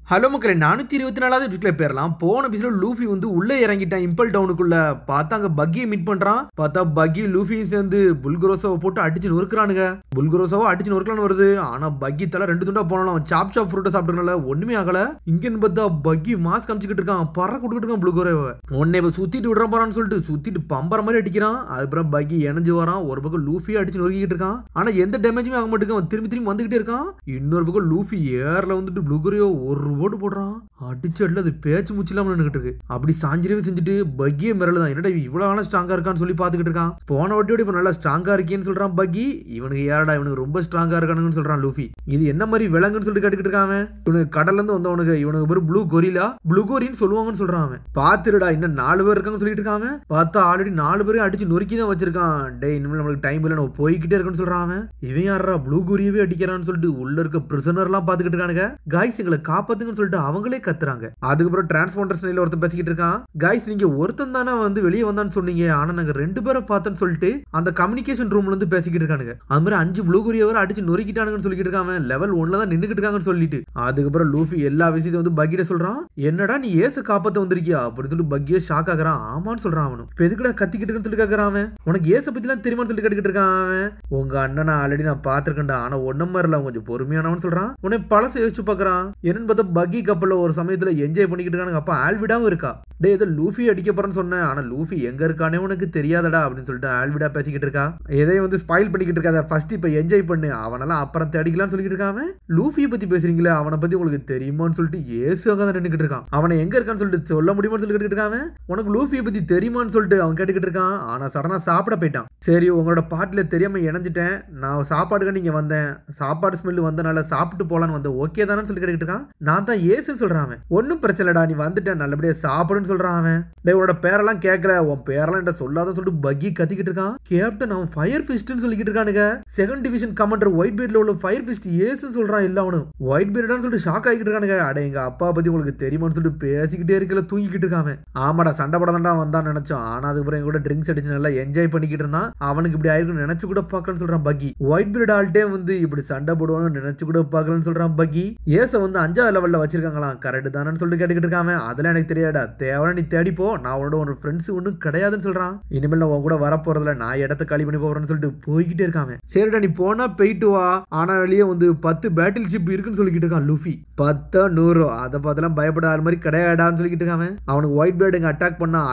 Hello மக்களே 424வது எபிசோட்ல பேரலாம். போன எபிசோட்ல லூஃபி வந்து உள்ளே இறங்கிட்டான் இம்பல் டவுனுக்குள்ள. பார்த்தா அங்க பக்கியை மீட் பண்றான். பார்த்தா பக்கி லூஃபியும் சேர்ந்து புல்கரோசாவை போட்டு அடிச்சு நொறுக்குறானுங்க. புல்கரோசாவை அடிச்சு நொறுக்கலான்னு வருது. ஆனா பக்கி தலை 2 துண்டா போனாலும் அவன் சாப் ஃப்ரூட்டை சாப்பிட்டுறனால ஒண்ணுமே ஆகல. இங்கன்னு பார்த்தா பக்கி மாஸ்க் காமிச்சுக்கிட்டு இருக்கான். பற கொடுக்கிட்டு இருக்கான் புல்கரோவை. உடனே இப்ப சுத்திட்டு விடுறான் போறான்னு சொல்லிட்டு சுத்திட்டு பம்பர மாதிரி அடிக்கிறான். அதுக்கப்புறம் பக்கி இணைஞ்சு வரான். ஒரு பக்கம் லூஃபியை அடிச்சு நொறுக்கிட்டு இருக்கான். ஆனா எந்த டேமேஜுமே ஆக மாட்டேங்க. அவன் திரும்பி திரும்பி வந்துகிட்டே இருக்கான். இன்னொரு பக்கம் லூஃபி ஏர்ல வந்துட்டு புல்கரியோ ஒரு ஓட்டு போடுறான். அடிச்சு அடில அது பேச்சு முச்சு இல்லாம நின்னுகிட்டு இருக்கு. அப்படி சாஞ்சிரவே செஞ்சுட்டு பக்கியே மிரளுதான். என்னடா இவ்வளவு ஆனா ஸ்ட்ராங்கா இருக்கான்னு சொல்லி பாத்துக்கிட்டு இருக்கான். போன வாட்டியோட இப்ப நல்லா ஸ்ட்ராங்கா இருக்கேன்னு சொல்றான் பக்கி. இவனுக்கு யாரடா இவனுக்கு ரொம்ப ஸ்ட்ராங்கா இருக்கானுன்னு சொல்றான் லூஃபி. இது என்ன மாதிரி விலங்குன்னு சொல்லிட்டு கேட்டுக்கிட்டு இருக்கான். இவனுக்கு கடல்ல இருந்து வந்தவனுக்கு இவனுக்கு பேரு ப்ளூ கொரிலா ப்ளூ கோரின்னு சொல்லுவாங்கன்னு சொல்றான். அவன் பாத்துடா இன்னும் 4 பேர் இருக்காங்கன்னு சொல்லிட்டு இருக்கான். பார்த்தா ஆல்ரெடி 4 பேரும் அடிச்சு நொறுக்கி தான் வச்சிருக்கான். டே இனிமேல் நம்மளுக்கு டைம் இல்ல, நம்ம போய்கிட்டே இருக்குன்னு சொல்றான். அவன் இவன் யாரா ப்ளூ கோரியவே அடிக்கிறான்னு சொல்லிட்டு உள்ள இருக்க பிரிசனர் எல்லாம் பாத்துக்கிட்டு இருக்கானுங்க. காய்ஸ் எங்களை காப்பாத்துங்கன்னு சொல்லிட்டு அவங்களே கத்துறாங்க. அதுக்கப்புறம் டிரான்ஸ்பாண்டர் ஸ்டைல்ல ஒருத்தன் பேசிக்கிட்டு இருக்கான். காய்ஸ் நீங்க ஒருத்தன் தானே வந்து வெளியே வந்தான்னு சொன்னீங்க, ஆனா நாங்க 2 பேரை பார்த்தேன்னு சொல்லிட்டு அந்த கம்யூனிகேஷன் ரூம்ல இருந்து பேசிக்கிட்டு இருக்கானுங்க. அது மாதிரி 5 ப்ளூ கோரியவர் அடிச்சு நொறுக்கிட்டானுங்கன்னு சொல்லிட்டு இருக்காங்க. லெவல் 1ல தான் நின்னுக்கிட்டு இருக்காங்கன்னு சொல்லிட்டு. அதுக்கப்புறம் லூஃபி எல்லா விஷயத்தையும் வந்து பக்கிட்ட சொல்றான். என்னடா நீ ஏச காப்பாத்த வந்திருக்கியா அப்படின்னு சொல்லிட்டு பக்கியே ஷாக் ஆகுறான். ஆமான்னு சொல்றான். அவனும் இப்ப எதுக்குடா கத்திக்கிட்டு இருக்குன்னு சொல்லி கேட்கறான். அவன் உனக்கு ஏச பத்தி எல்லாம் தெரியுமான்னு சொல்லி கேட்டுக்கிட்டு இருக்கான். அவன் உங்க அண்ணனை ஆல்ரெடி நான் பாத்துருக்கேன்டா, ஆனா ஒன்னும் மாதிரில கொஞ்சம் பொறுமையானவன்னு சொல்றான். உன்னை பழச யோசிச்சு பாக்குறான். என்னன்னு பார்த்தா பக்கி கப்பல்ல ஒரு சமயத்துல என்ஜாய் பண்ணிக்கிட்டு இருக்கானுங்க. அப்ப ஆல்விடாவும் இருக்கா. டே ஏதோ லூஃபி அடிக்க போறேன்னு சொன்னேன், ஆனா லூஃபி எங்க இருக்கானே உனக்கு தெரியாதடா அப்படின்னு சொல்லிட்டு ஆல்விடா பேசிக்கிட்டு இருக்கா. எதையும் வந்து ஸ்பாயில் பண்ணிக்கிட்டு இருக்காத, ஃபர்ஸ்ட் இப்ப என்ஜாய் பண்ணு, அவனெல்லாம் அப்புறம் தேடிக்கலாம்னு சொல்லிட்டு இருக்காம. லூஃபியை பத்தி பேசுறீங்களே, அவனை பத்தி உங்களுக்கு தெரியுமான்னு சொல்லிட்டு ஏசு அங்க தான் நின்னுக்கிட்டு இருக்கான். அவனை எங்க இருக்கான்னு சொல்லிட்டு சொல்ல முடியுமான்னு சொல்லிட்டு இருக்காங்க. உனக்கு லூஃபியை பத்தி தெரியுமான்னு சொல்லிட்டு அவன் கேட்டுக்கிட்டு இருக்கான். ஆனா சடனா சாப்பிட போயிட்டான். சரி உங்களோட பாட்டுல தெரியாம இணைஞ்சிட்டேன், நான் சாப்பாடுக்கு நீங்க வந்தேன், சாப்பாடு ஸ்மெல் வந்தனால சாப்பிட்டு போலான்னு வந்தேன், ஓகே தானு சொல்லி கேட்டுக்கிட்டு இருக்கான். நான் தான் ஏசுன்னு சொல்றான். ஒன்னும் பிரச்சனைடா, நீ வந்துட்டேன், நல்லபடியா சாப்பிடுன்னு சொல்றான். அவன் உன்னோட பேரெல்லாம் கேட்கல, உன் பேரெல்லாம் என்கிட்ட சொல்லாத சொல்லிட்டு பக்கி கத்திக்கிட்டு இருக்கான். கேப்டன் அவன் ஃபயர் ஃபிஸ்ட்னு சொல்லிக்கிட்டு இருக்கானுங்க. 2nd டிவிஷன் கமாண்டர் ஒயிட் பீர்ட்ல உள்ள ஃபயர் ஃபிஸ்ட் ஏசுன்னு சொல்றான். இல்ல அவனு ஒயிட் பீர்டான்னு சொல்லிட்டு ஷாக் ஆகிட்டு இருக்கானுங்க. அட எங்க அப்பா பத்தி உங்களுக்கு தெரியுமான்னு சொல்லிட்டு பேசிக்கிட்டே இருக்கல, தூங்கிக்கிட்டு இருக்கான். ஆமாடா சண்டை படம்டா வந்தான் நினைச்சோம், ஆனா அதுக்கப்புறம் என் கூட ட்ரிங்க்ஸ் அடிச்சு நல்லா என்ஜாய் பண்ணிக்கிட்டு இருந்தான். அவனுக்கு இப்படி ஆயிருக்குன்னு நினைச்சு கூட பாக்கலன்னு சொல்றான் பக்கி. ஒயிட் பீர்ட் ஆல்ட்டே வந்து இப்படி சண்டை போடுவான்னு நினைச்சு கூட பாக்கலன்னு சொல்றான் பக்கி. ஏச வந்து 5வது லெவல்ல வச்சிருக்காங்களாம், கரெக்ட் தானு சொல்லிட்டு கேட்டுக்கிட்டு இருக்கான். அதெல்லாம் எனக்கு தெரியாடா, தேவை நீ தேடிப்போ, நான் உன்னோட ஃப்ரெண்ட்ஸ் ஒன்னும் கிடையாதுன்னு சொல்றான். இனிமேல் நான் உன் கூட வரப்போறதுல, நான் இடத்த காலி பண்ணி போறேன்னு சொல்லிட்டு போய்கிட்டே இருக்கான். சரிடா நீ போனா போயிட்டு வா, ஆனா வெளியே வந்து 10 பேட்டில் ஷிப் இருக்குன்னு சொல்லிக்கிட்டு இருக்கான் லூஃபி. 10 100 அதை பார்த்தெல்லாம் பயப்படாத மாதிரி கிடையாடான்னு சொல்லிக்கிட்டு இருக்கான். அவனுக்கு ஒயிட் பேர்ட் எங்க அட்டாக்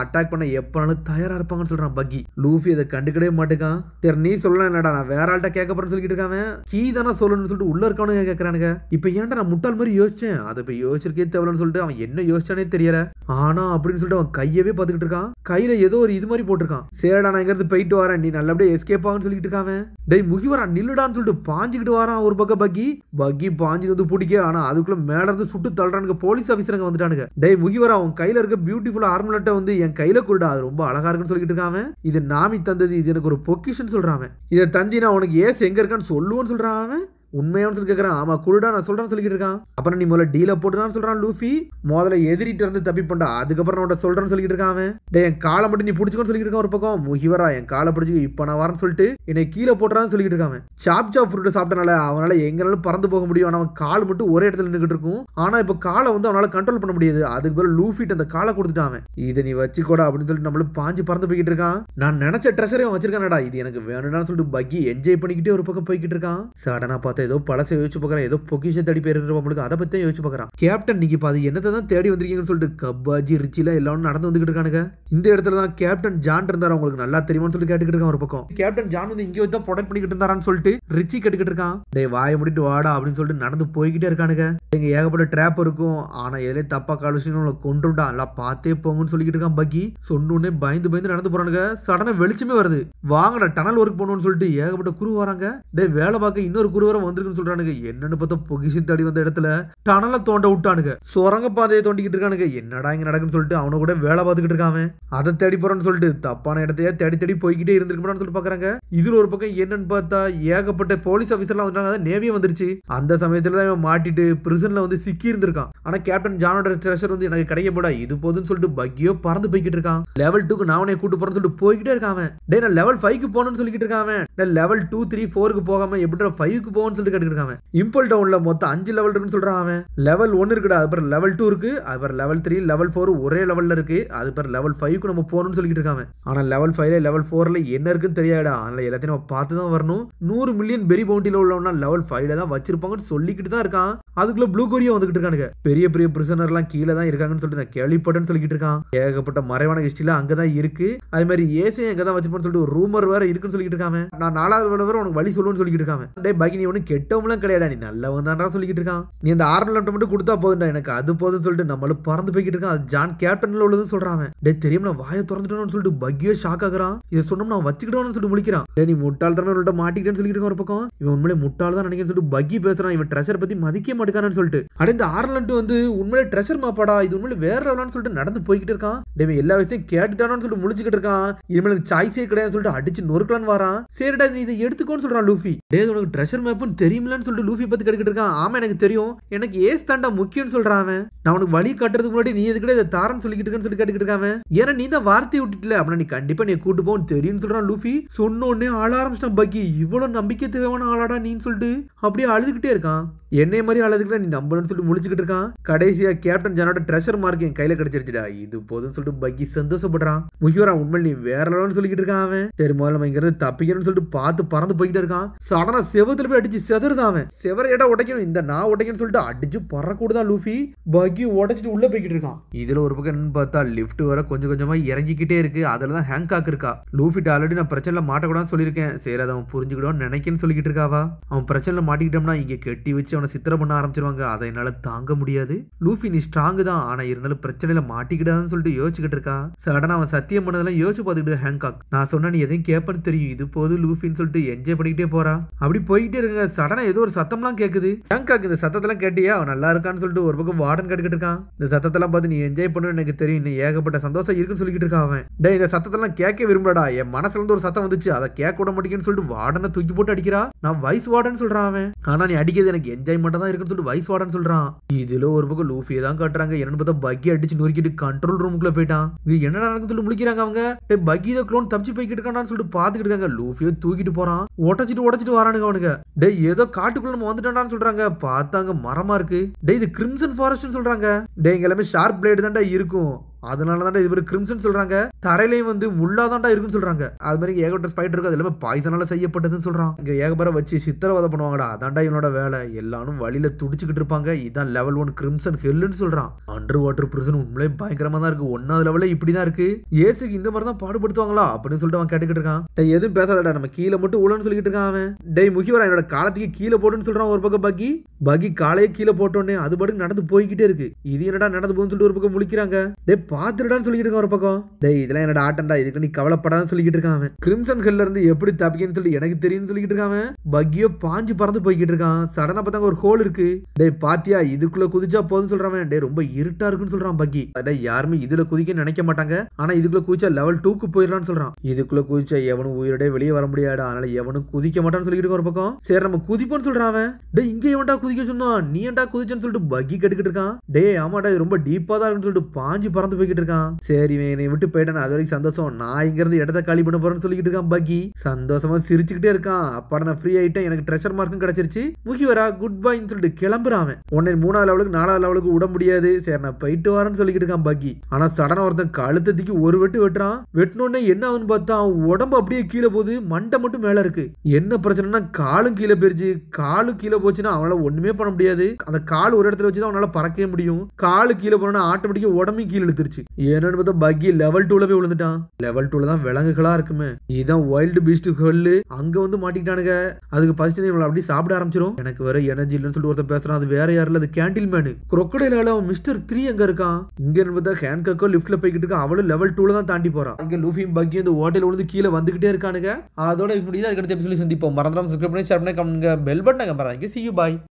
பண்ண எப்பனாலும் தயாரா இருப்பாங்கன்னு சொல்றான் பக்கி. லூஃபி அதை கண்டுக்கவே மாட்டேக்கான். சரி நீ சொல்லலாம் என்னடா, நான் வேற ஆள்கிட்ட கேட்க போறேன்னு சொல்லிட்டு இருக்கான். கீ தானே சொல்லணும்னு சொல்லிட்டு உள்ள இருக்கவனு கேட்கறானுங்க. இப்ப ஏன்டா நான் முட்டாள் மாதிரி யோசிச்சேன், அதை இப்ப யோசிச்சிருக்கே தேவைன்னு சொல்லிட்டு அவன் என்ன யோசிச்சானே தெரியல. ஆனா அப்படின்னு சொல்லிட்டு அவன் கையவே பார்த்துக்கிட்டு இருக்கான். கையில ஏதோ ஒரு இது மாதிரி போட்டிருக்கான். சரிடா நான் இங்க இருந்து போயிட்டு வரேன், நீ நல்லபடியா எஸ்கேப் ஆகுன்னு சொல்லிட்டு இருக்கான். டேய் முகிவரா நில்லுடான்னு சொல்லிட்டு பாஞ்சுக்கிட்டு வரான். ஒரு பக்கம் பக்கி பாஞ்சு வந்து பிடிக்க, ஆனா அதுக்குள்ள மேல இருந்து சுட்டு தள்ளுறானுங்க. போலீஸ் ஆபீசருங்க வந்துட்டானுங்க. டேய் முகிவரா உன் கையில இருக்க பியூட்டிஃபுல் ஆர்மலெட்டை வந்து என் கையில கொடுடா, அது ரொம்ப அழகா இருக்குன்னு சொல்லிட்டு இருக்கான். இது நாமி தந்தது, இது எனக்கு ஒரு பொக்கிஷன் சொல்றான். இதை தந்தி நான் உனக்கு ஏஸ் எங்க இருக்கான்னு சொல்லுவோன்னு சொல்றான். உண்மையானு சொல்லி கேட்கறான். ஆமா குடுடா நான் சொல்றேன்னு சொல்லிட்டு இருக்கான். அப்புறம் நீ முதல்ல டீல போட்டுதான் சொல்றான் லூஃபி. முதல்ல எதிரிட்டு இருந்து தப்பி பண்ணா, அதுக்கப்புறம் நான் சொல்றேன்னு சொல்லிட்டு இருக்கான். டே என் காலை மட்டும் நீ பிடிச்சுக்கன்னு சொல்லிட்டு இருக்கான். ஒரு பக்கம் முகிவரா என் காலை பிடிச்சி இப்ப நான் வரேன்னு சொல்லிட்டு என்னை கீழே போட்டுறான்னு சொல்லிட்டு இருக்கான். சாப் ஃப்ரூட் சாப்பிட்டனால அவனால எங்கனாலும் பறந்து போக முடியும், ஆனா அவன் கால் மட்டும் ஒரே இடத்துல நின்றுட்டு இருக்கும். ஆனா இப்ப காலை வந்து அவனால கண்ட்ரோல் பண்ண முடியாது. அதுக்கு பேர் லூஃபிட் அந்த காலை கொடுத்துட்டான். இதை நீ வச்சுக்கூட அப்படின்னு சொல்லிட்டு நம்மளும் பாஞ்சு பறந்து போய்கிட்டு இருக்கான். நான் நினைச்ச ட்ரெஷரை வச்சிருக்கானடா, இது எனக்கு வேணும்னு சொல்லிட்டு பக்கி என்ஜாய் பண்ணிக்கிட்டே ஒரு பக்கம் போய்கிட்டு இருக்கான். சடனா பார்த்தா ஏதோ பழசை யோசிச்சு ஏதோ பொக்கிஷ தேடி போயிருக்க, அதை பத்தி யோசிச்சு பாக்குறான். கேப்டன் நீங்க பாது என்னத்தை தான் தேடி வந்திருக்கீங்கன்னு சொல்லிட்டு கப்பாஜி ரிச்சில எல்லாம் நடந்து வந்துகிட்டு இருக்கானுங்க. இந்த இடத்துல தான் கேப்டன் ஜான் இருந்தாரு, உங்களுக்கு நல்லா தெரியுமான்னு சொல்லி கேட்டுக்கிட்டு இருக்கான். ஒரு பக்கம் கேப்டன் ஜான் வந்து இங்க வந்து ப்ரொடெக்ட் பண்ணிக்கிட்டு இருந்தாரான்னு சொல்லிட்டு ரிச்சி கேட்டுக்கிட்டு இருக்கான். டேய் வாயை முடிட்டு வாடா அப்படின்னு சொல்லிட்டு நடந்து போய்கிட்டே இருக்கானுங்க. இங்க ஏகப்பட்ட ட்ராப் இருக்கும், ஆனா எதுல தப்பா காலுன்னு கொண்டுடா எல்லாம் பார்த்தே போங்கன்னு சொல்லிக்கிட்டு இருக்கான் பக்கி. சொன்னோடனே பயந்து நடந்து போறானுங்க. சடனா வெளிச்சமே வருது. வாங்கடா டனல் ஒர்க் பண்ணுவோம்னு சொல்லிட்டு ஏகப்பட்ட குரு வராங்க. டே வேலை பார்க்க இன்னொரு குரு வர வந்திருக்குன்னு சொல்றானுங்க. என்னன்னு பார்த்தா பொகிஷி தடி வந்த இடத்துல டனலை தோண்ட விட்டானுங்க. சுரங்க பாதையை தோண்டிக்கிட்டு இருக்கானுங்க. என்னடா இங்க நடக்குன்னு சொல்லிட்டு அவனை கூட வேலை பார்த்துக்கிட்டு இருக்கான். அதை தேடி போறான்னு சொல்லிட்டு தப்பான இடத்தையே தேடி போய்கிட்டே இருந்திருக்கணும்னு சொல்லிட்டு பாக்குறாங்க. இதுல ஒரு பக்கம் என்னன்னு பார்த்தா ஏகப்பட்ட போலீஸ் ஆபீசர்லாம் வந்துட்டாங்க. நேவியே வந்துருச்சு. அந்த சமயத்துல தான் இவன் மாட்டிட்டு பிரிசன்ல வந்து சிக்கி இருந்திருக்கான். ஆனா கேப்டன் ஜானோட ட்ரெஷர் வந்து எனக்கு கிடைக்கப்படா, இது போதுன்னு சொல்லிட்டு பக்கியோ பறந்து போய்கிட்டு இருக்கான். லெவல் 2க்கு நான் உன்னை கூட்டு போறேன்னு சொல்லிட்டு போய்கிட்டே இருக்கான். டே நான் லெவல் 5க்கு போகணும்னு சொல்லிக்கிட்டு இருக்கான். லெவல் 2 3 4க்கு போகாம எப்படி 5க்கு போகணும்னு சொல்லிட்டு கேட்டுக்கிட்டு இம்பல் டவுன்ல மொத்தம் 5 லெவல் இருக்குன்னு சொல்றான் அவன். லெவல் 1 இருக்குடா, அப்புறம் லெவல் 2 இருக்கு, அப்புறம் லெவல் 3 லெவல் 4 ஒரே லெவல்ல இருக்கு, அதுக்கப்புறம் லெவல் 5க்கு நம்ம போகணும்னு சொல்லிட்டு இருக்காங்க. ஆனா லெவல் 5ல லெவல் 4ல என்ன இருக்குன்னு தெரியாதா, அதனால எல்லாத்தையும் நம்ம பார்த்து தான் வரணும். 100 மில்லியன் பெரி பவுண்டில உள்ளவனா லெவல் 5ல தான் வச்சிருப்பாங்கன்னு சொல்லிக்கிட்டு தான் இருக்கான். அதுக்குள்ள ப்ளூ கோரியா வந்துகிட்டு இருக்கானுங்க. பெரிய பெரிய பிரிசனர்லாம் கீழே தான் இருக்காங்கன்னு சொல்லிட்டு நான் கேள்விப்பட்டேன்னு சொல்லிட்டு இருக்கான். ஏகப்பட்ட மறைவான ஹிஸ்டரியில அங்கதான் இருக்கு, அதே மாதிரி ஏசி அங்க தான் வச்சுப்போன்னு சொல்லிட்டு ஒரு ரூமர் வேற இருக்குன்னு சொல்லிட்டு இருக்காங்க. நான் 4வது வரை உனக்கு வழி சொல்லுன்னு சொல்லிட்டு இருக்காங்க. டேய் பகி, நீ ஒன்னும் கெட்டவங்களாம் கிடையாடா, நீ நல்லவன் தான்டா சொல்லிட்டு இருக்கான். நீ அந்த 6 லட்சம் மட்டும் கொடுத்தா போதும்டா, எனக்கு அது போதும்னு சொல்லிட்டு நம்மளும் பறந்து போய்கிட்டு இருக்கான். அது ஜான் கேப்டன்ல உள்ளதுன்னு சொல்றாங்க. டேய் தெரியும், நான் வாயை திறந்துட்டோம்னு சொல்லிட்டு பக்கியோ ஷாக் ஆகுறான். இதை சொன்னோம் நான் வச்சுக்கிட்டோம்னு சொல்லிட்டு முழிக்கிறான். டேய் நீ முட்டாள் தரமே உன்கிட்ட மாட்டிக்கிட்டேன்னு சொல்லிட்டு இருக்க ஒரு பக்கம். இவன் உண்மையிலே முட்டாள் தான் நினைக்கிறேன்னு சொல்லிட்டு பக்கி பேசுறான். இவன் ட்ரெஷர் பத்தி மதிக்க மாட்டேங்கானு சொல்லிட்டு. அட இந்த ஆர்லண்ட் வந்து உண்மையிலே ட்ரெஷர் மாப்பாடா, இது உண்மையிலே வேற லெவலான்னு சொல்லிட்டு நடந்து போய்கிட்டு இருக்கான். டேய் எல்லா விஷயம் கேட்டுட்டானு சொல்லிட்டு முழிச்சுக்கிட்டு இருக்கான். இனிமேல் சாய்ஸே கிடையாதுன்னு சொல்லிட்டு அடிச்சு நொறுக்கலான்னு வரான். சரிடா நீ இதை எடுத்துக்கோன்னு சொல்றான் லூஃபி. டேய் உனக்கு ட்ரெஷர் மேப்னு தெரியுமில்லன்னு சொல்லிட்டு லூஃபி பத்தி கேட்டுக்கிட்டு இருக்கான். ஆமா எனக்கு தெரியும், எனக்கு ஏஸ் தாண்டா முக்கியம்னு சொல்றான் அவன். நான் உனக்கு வழி கட்டுறதுக்கு முன்னாடி நீ எதுக்கிட்ட இதை தாரன்னு சொல்லிக்கிட்டு இருக்கேன்னு சொல்லி கேட்டுக்கிட்டு இருக்காங்க. ஏன்னா நீ தான் வார்த்தையை விட்டுட்டல, அப்படின்னா நீ கண்டிப்பா நீ கூட்டு போன்னு தெரியும்னு சொல்றான் லூஃபி. சொன்ன உடனே ஆள ஆரம்பிச்சிட்டான் பக்கி. இவ்வளவு நம்பிக்கை தேவையான ஆளாடா நீன்னு சொல்லிட்டு அப்படியே அழுதுகிட்டே இருக்கான். என்னை மாதிரி அழுதுகிட்ட நீ நம்பணும்னு சொல்லிட்டு முழிச்சுக்கிட்டு இருக்கான். கடைசியா கேப்டன் ஜானோட ட்ரெஷர் மார்க் என் கையில கிடைச்சிருச்சுடா, இது போதும்னு சொல்லிட்டு பக்கி சந்தோஷப்படுறான். முக்கியவரா உண்மையில் நீ வேற லெவல்னு சொல்லிக்கிட்டு இருக்கான் அவன். சரி முதல்ல நம்ம இங்கிருந்து தப்பிக்கணும்னு சொல்லிட்டு பார்த்து பறந்து போய்கிட்டே இருக்கான். சடனா செவத்துல போய் அடிச்சு செதறுதான் அவன். செவர ஏடா உடைக்கணும், இந்த நான் உடைக்கணும்னு சொல்லிட்டு அடிச்சு பறக்கூடதான் லூஃபி. பக்கி உடைச்சிட்டு உள்ள போய்கிட்டு இருக்கான். இதுல ஒரு பக்கம் என்னன்னு பார்த்தா லிஃப்ட் வர கொஞ்சம் கொஞ்சமா இறங்கிக்கிட்டே இருக்கு. அதுலதான் ஹேங்காக் இருக்கா. லூஃபிட்ட ஆல்ரெடி நான் பிரச்சனைல மாட்டக்கூடாதுன்னு சொல்லியிருக்கேன். சரி அதை அவன் புரிஞ்சுக்கிடுவான்னு நினைக்கன்னு சொல்லிக்கிட்டு இருக்காவா. அவன் பிரச்சனைல மாட்டிக்கிட்டோம்னா இங்க கெட்டி வச்சு அவனை சித்திரம் பண்ண ஆரம்பிச்சிருவாங்க. அதை என்னால தாங்க முடியாது. லூஃபி நீ ஸ்ட்ராங் தான், ஆனா இருந்தாலும் பிரச்சனையில மாட்டிக்கிடாதுன்னு சொல்லிட்டு யோசிச்சுக்கிட்டு இருக்கா. சடனா அவன் சத்தியம் பண்ணதெல்லாம் யோசிச்சு பார்த்துக்கிட்டு ஹேங்காக் நான் சொன்னா நீ எதையும் கேட்பன்னு தெரியும், இது போது லூஃபின்னு சொல்லிட்டு என்ஜாய் பண்ணிக்கிட்டே போறா. அப்படி போயிட்டே இருக்க சடனா ஏதோ ஒரு சத்தம்லாம் கேக்குது. ஹேங்காக் இந்த சத்தத்தெல்லாம் கேட்டியா, அவன் நல்லா இருக்கான்னு சொல்லிட்டு ஒரு பக்கம் வார்டன் கேட்டுக்கிட்டு இருக்கான். இந்த சத்தத்தெல்லாம் பார்த்து நீ என்ஜாய் பண்ணுன்னு எனக்கு தெரியும், இன்னும் ஏகப்பட்ட சந்தோஷம் இருக்குன்னு சொல்லிக்கிட்டு இருக்கான் அவன். டேய் இந்த சத்தத்தெல்லாம் கேட்க விரும்பலடா, என் மனசுல இருந்து ஒரு சத்தம் வந்துச்சு, அதை கேட்க விட மாட்டேங்குன்னு சொல்லிட்டு வார்டனை தூக்கி போட்டு அடிக்கிறா. நான் வைஸ் வார்டன் சொல்றான் அவன். ஆனா நீ அடிக்கிறது எனக்கு என்ஜாய்மெண்டா தான் இருக்குன்னு சொல்லிட்டு வைஸ் வார்டன் சொல்றான். இதுல ஒரு பக்கம் லூஃபியை தான் காட்டுறாங்க. என்னன்னு பார்த்தா பக்கி அடிச்சு நொறுக்கிட்டு கண்ட்ரோல் ரூமுக்குள்ள போயிட்டான். என்னடா நடக்குன்னு சொல்லிட்டு முழிக்கிறாங்க அவங்க. பக்கி தான் க்ளோன் தப்பிச்சு போய்கிட்டு இருக்கான்னு சொல்லிட்டு பாத்துக்கிட்டு இருக்காங்க. லூஃபியை தூக்கிட்டு போறான். உடச்சிட்டு வரானுங்க அவனுங்க. டேய் ஏதோ காட்டுக்குள்ள நம்ம வந்துட்டான்னு சொல்றாங்க. பார்த்தாங்க மரமா இருக்கு. டேய் இது கிரிம்சன் ஃபாரஸ்ட்னு சொல்றாங்க. டேய் இங்க எல்லாமே ஷார்ப் பிளேடு தான்டா இருக்கும், அதனாலதான் இது பேர் கிரிம்சன் சொல்றாங்க. தரையிலையும் வந்து முள்ளாதான்டா இருக்குன்னு சொல்றாங்க. அது மாதிரி ஏகப்பட்ட ஸ்பைடர் இருக்கு, அது எல்லாமே பாய்சனால செய்யப்பட்டதுன்னு சொல்றான். இங்க ஏகப்பட வச்சு சித்திரவதை பண்ணுவாங்கடா, அதான்டா இவனோட வேலை. எல்லாரும் வழியில துடிச்சுக்கிட்டு இருப்பாங்க. இதான் லெவல் 1 கிரிம்சன் ஹெல்லுன்னு சொல்றான். அண்டர் வாட்டர் பிரிசன் உண்மையிலே பயங்கரமா தான் இருக்கு. 1வது லெவல்ல இப்படிதான் இருக்கு. ஏசுக்கு இந்த மாதிரி தான் பாடுபடுத்துவாங்களா அப்படின்னு சொல்லிட்டு அவன் கேட்டுக்கிட்டு இருக்கான். டேய் எதுவும் பேசாதடா, நம்ம கீழே மட்டும் உழன்னு சொல்லிட்டு இருக்கான் அவன். டேய் முக்கியவரா என்னோட காலத்துக்கு கீழே போட்டுன்னு சொல்றான் ஒரு பக்கம் பக்கி. பக்கி காலையே கீழே போட்டோன்னே அது பாட்டுக்கு நடந்து போய்கிட்டே இருக்கு. இது என்னடா நடந்து போகுன்னு சொல்லிட்டு ஒரு பக்கம் முழிக்கிறாங்க. டேய் பாத்துடான்னு சொல்லிட்டு ஒரு பக்கம். டேய் இதெல்லாம் என்னோட ஆட்டம்டா, இதுக்கு நீ கவலைப்படாத சொல்லிட்டு இருக்கான். கிரிம்சன் ஹெல்ல இருந்து எப்படி தப்பிக்கன்னு சொல்லி எனக்கு தெரியும் சொல்லிட்டு இருக்கான். பக்கியோ பாஞ்சு பறந்து போய்கிட்டு இருக்கான். சடனா பார்த்தாங்க ஒரு ஹோல் இருக்கு. டேய் பாத்தியா இதுக்குள்ள குதிச்சா போதும் சொல்றான். டேய் ரொம்ப இருட்டா இருக்குன்னு சொல்றான் பக்கி. டேய் யாருமே இதுல குதிக்க நினைக்க மாட்டாங்க, ஆனா இதுக்குள்ள குதிச்சா லெவல் 2க்கு போயிடலாம்னு சொல்றான். இதுக்குள்ள குதிச்சா எவனும் உயிரோட வெளியே வர முடியாடா, அதனால எவனும் குதிக்க மாட்டான்னு சொல்லிட்டு ஒரு பக்கம். சரி நம்ம குதிப்போன்னு சொல்றான். டேய் இங்க எவன்டா குதிக்க சொன்னா, நீ ஏன்டா குதிச்சன்னு சொல்லிட்டு பக்கி கேட்டுக்கிட்டு இருக்கான். டேய் ஆமாடா இது ரொம்ப டீப்பா தான் இருக்குன்னு சொல்லிட்டு பாஞ்சு பறந்து போய்கிட்டு இருக்கான். சரி என்னை விட்டு போயிட்டேன், அது வரைக்கும் சந்தோஷம், நான் இங்க இருந்து இடத்த காலி பண்ண போறேன்னு சொல்லிட்டு இருக்கான் பக்கி. சந்தோஷமா சிரிச்சுக்கிட்டே இருக்கான். அப்பாட நான் ஃப்ரீ ஆயிட்டேன், எனக்கு ட்ரெஷர் மார்க்கும் கிடைச்சிருச்சு, முக்கியவரா குட் பைன்னு சொல்லிட்டு கிளம்புறான். உன்னை 3வது லெவலுக்கு 4வது லெவலுக்கு விட முடியாது, சரி நான் போயிட்டு வரேன்னு சொல்லிட்டு இருக்கான் பக்கி. ஆனா சடனா ஒருத்தன் கழுத்தத்துக்கு ஒரு வெட்டுறான். வெட்டினோடனே என்ன ஆகுன்னு பார்த்தா உடம்பு அப்படியே கீழே போகுது, மண்டை மட்டும் மேல இருக்கு. என்ன பிரச்சனைனா காலும் கீழே போயிருச்சு. காலு கீழே போச்சுன்னா அவனால ஒண்ணுமே பண்ண முடியாது. அந்த கால் ஒரு இடத்துல வச்சுதான் அவனால பறக்கவே முடியும். காலு கீழே போனா ஆட்டோமேட்டிக்கா உடம்பு கீழே இழுத்துருச்சு. என்னன்னு பார்த்தா பக்கி லெவல் 2ல போய் விழுந்துட்டான். லெவல் 2ல தான் விலங்குகளா இருக்குமே. இதுதான் வைல்டு பீஸ்ட் ஹெல்லு. அங்க வந்து மாட்டிக்கிட்டானுங்க. அதுக்கு பசிச்சு இவங்களை அப்படியே சாப்பிட ஆரம்பிச்சிரும். எனக்கு வேற எனர்ஜி இல்லைன்னு சொல்லிட்டு ஒருத்தர் பேசுறான். அது வேற யாரும் இல்ல, அது கேண்டில் மேனு. crocodile அவன் மிஸ்டர் 3 எங்க இருக்கான். இங்க பார்த்தா ஹேன்காக்கோ லிஃப்ட்ல போய்கிட்டு இருக்கான். அவளும் லெவல் 2ல தான் தாண்டி போறான். இங்க லூஃபியும் பக்கியும் இந்த ஹோட்டல் விழுந்து கீழே வந்துகிட்டே இருக்கானுங்க. அதோட முடியுது. அதுக்கடுத்து எபிசோட் சந்திப்போம். மறந்துடாம சப்ஸ்கிரைப் பண்ணி ஷேர் பண்ணி கமெண்ட் பெல் பட்டனை கம்பறாங்க. see you bye.